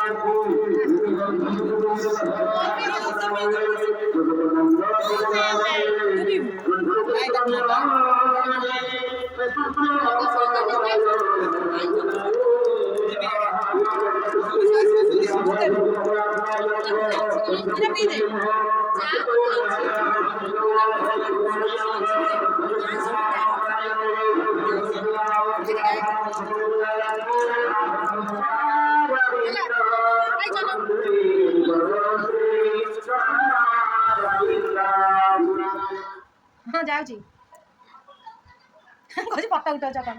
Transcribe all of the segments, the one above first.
हाँ जाऊँगी कौन पट्टा उठाऊच कौन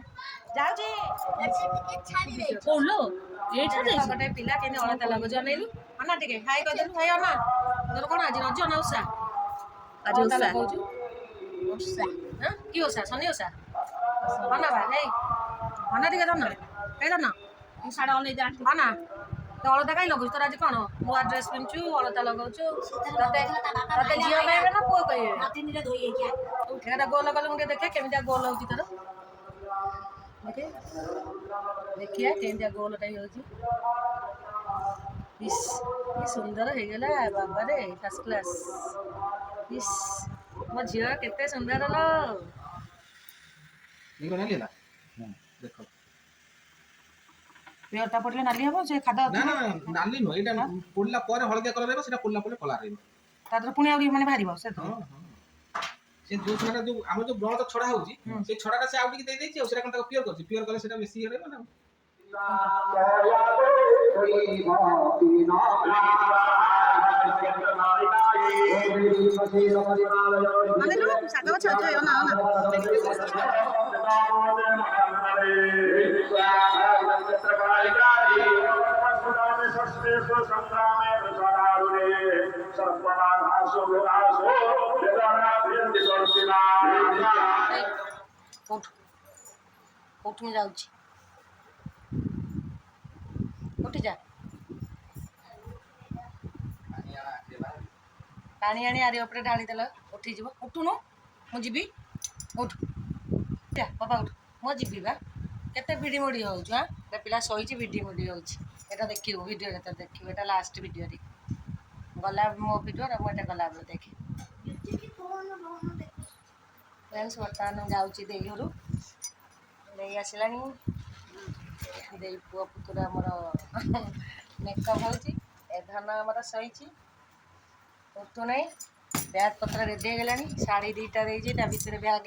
जाऊँगी बोलो गोटे पिला के अलता लगुच अनेलु अना टे हाई करदेलु भाई अना तोर कौन आज रज ना उषा आज उषा लगाऊँ कि ओषा शनि ओषा अना बा हे अना टे दन कई दन साढ़े अन अना तो अलता कहीं लगुच तोर आज कौन नुआ ड्रेस पिंधु अलता लगाऊँ तते झील कहे ना पुओ कहे गोल कल मुझे देखे केमिया गोल हो तोर देखे देखिए केमिया गोलटा हो सुंदर हो गला बाबा रे फर्स्ट क्लास इस मो झील केते सुंदर लो देखो पेटा पड़ले नाली हम से खादा ना ना नाली नो एटा पुडला पर हळदिया कलर रहबो सेटा पुडला पले कला रहबो तातर पुणी आउरी माने भारिबो से तो हां हां से जो छड़ा जो हम जो ब्लड छड़ा होउची से छड़ाटा से आउटी दे देछि सेटा कोन प्योर करछि प्योर कले सेटा बेसी रहबो ना माने लो सागा छ छ यो ना ना उठ में जाऊँ उठ जा पानी आनी आरे ऊपर ढाणी देल उठी जीव उठुनु मु जीवी उठ जा पापा उठ मु जीवी बा केते भिडी मोडी हो हाँ पिला शही भिडी मोडी हो देखियो वीडियो तो देखियो एटा लास्ट वीडियो रे गला मो वीडियो रे मोटा गला बेले देखी फ्रेंड्स बर्तमान जाऊँगी देई घर नहीं आसलानी दे पुआ पुतुरा आमर मेकअप होची धान आमर सही उठु नहीं बैग पत्र रेडी हो गलानी शाढ़ी दीटा देती भितर बैग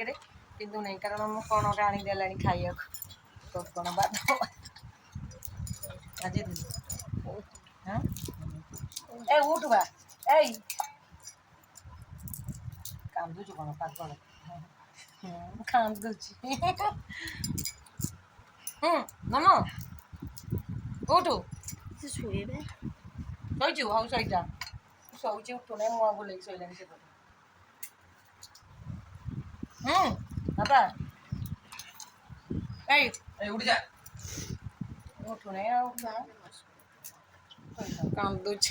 पिंधु नहीं कारण मुझे कौन आनी देला खाइया तो कौन बादाम आज हाँ ए उठ बा ए कांदुच कौन पागल कांदुच नम उठू शोबे शोचु हाउ शोचा शोची उठू ना मुआ बुले शोला से बाबा ए उठ जा उठू ना कांदुच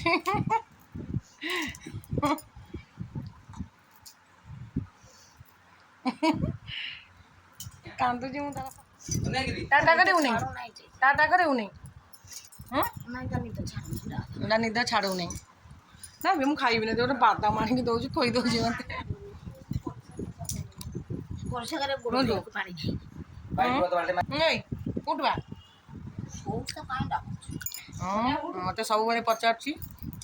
कांदुच मु टाटा करे टाटा करे ना निद छाड़ू नहीं ना भी मुझे खाइबी ना जो बादाम आनिक दौर खोई दौर मत उठवा मत सब बड़े पचार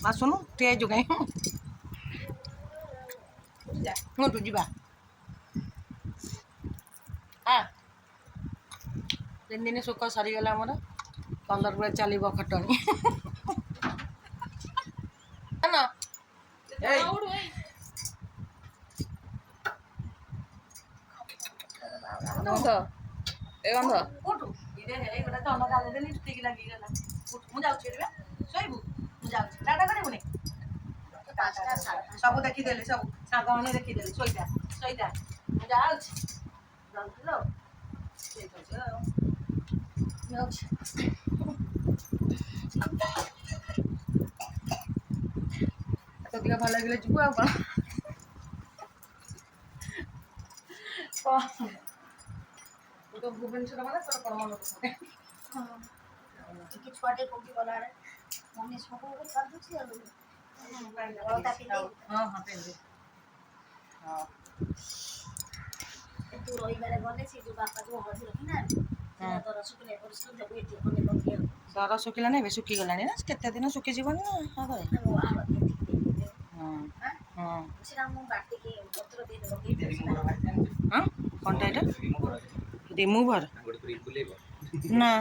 आसुनु ठिया कहीं उठू जा हाँ 3 दिन सुख सरीगला आमर 15 पूरा चलो खटणी ना गंध ए गंध उठू गोटे चंद डाली लिपस्टिक लगिगला मुझे शोबू मुझे टाटा करूनी सब देखीदे सब साग मैंने देखीदे शोईदा शोईदा तो दिया भल लगे जीव आ तो भुवनेश्वर माने तोर कौन मन छुआटे कौटी गला ହଁ ହଁ ପିନ୍ଧି ହଁ ତୁ ରହିବାରେ ଗଲେ ସେ ଯୋଉ ବାପା ଯୋଉ ହଳଦୀ ରଖିନାହାନ୍ତି ସେଟା ଦର ଶୁଖିଲେ ପରିଷ୍କାର ତାକୁ ଏଠି ଖଣ୍ଡେ ପକେଇବାକୁ ଦର ଶୁଖିଲାନି ଏବେ ଶୁଖିଗଲାଣି ନା କେତେ ଦିନ ଶୁଖିଯିବନି ନା ହଁ ହଁ ସେଟା ମୁଁ ବାଟିକି ପତ୍ର ଦେଇ ଲଗେଇବି ହଁ କ'ଣଟା ଏଇଟା ରିମୁଭର ଗୋଟେ ପ୍ରିଣ୍ଟ ବୁଲେଇବ ନା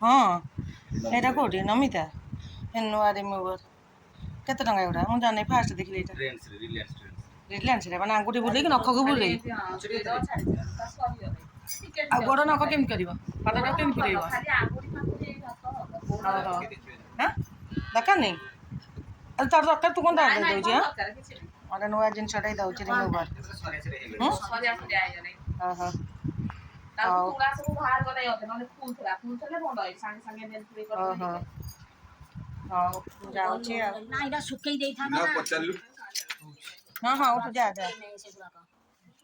ହଁ ଏଇଟା କୋଉଠି ନମିତା ନୂଆ ରିମୁଭର କେତେ ଟଙ୍କା ଏଗୁଡ଼ା ମୁଁ ଜାଣିନି ଫାଷ୍ଟ ଦେଖିଲି ଏଇଟା ଟ୍ରେଣ୍ଡସରେ ରିଲାଏନ୍ସ ଟ୍ରେଣ୍ଡସ ରିଲାଏନ୍ସରେ ମାନେ ଆଙ୍ଗୁଠି ବୁଲେଇକି ନଖକୁ ବୁଲେଇ ଆଉ ବଡ଼ ନଖ କେମିତି କରିବ ପାଦଟାକୁ କେମିତି ପୁରେଇବ ହଁ ଦରକାର ନାହିଁ ଆଉ ତାର ଦରକାର ତୁ କ'ଣ ଦାଗ ଦେଉଛି ହଁ ଗୋଟେ ନୂଆ ଜିନିଷଟା ହିଁ ଦେଉଛି ରିମୁଭର ଓହୋ ହଉ ଓହୋ ହଉ ମୁଁ ଯାଉଛି ଆଉ ନା ଏଇଟା ଶୁଖେଇ ଦେଇଥାନ୍ତ ନା ପଚାରିଲୁ ହଁ ହଁ ଉଠୁ ଯା ଯା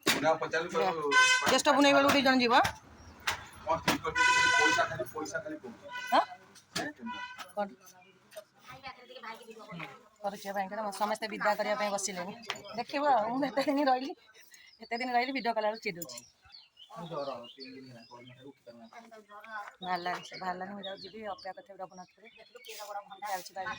ସେଗୁଡାକ ପଚାରିଲୁ ଜ୍ୟେଷ୍ଠ ପୁନେଇ ବେଳକୁ 2 ଜଣ ଯିବ ପଇସା ଖାଲି କହୁଛି ହଁ ଖାଇବା ଟିକେ ଭାଇକି দিব ପରିଚୟ ପାଇଁକା ସମସ୍ତେ ବିଦା କରିବା ପାଇଁ ବସିଲେଣି ଦେଖିବ ଆଉ ମୁଁ ଏତେ ଦିନ ରହିଲି ଭିଡ଼ିଓ କଲା ବେଳକୁ ଚିଡ଼ୁଛି ବାହାରିଲାଣି ସେ ବାହାରିଲାଣି ମୁଁ ଯାଉଛି ଯିବି ଅପେକ୍ଷା କରିଥିବି ରଘୁନାଥପୁରରେ ଯାଉଛି ବାହାରି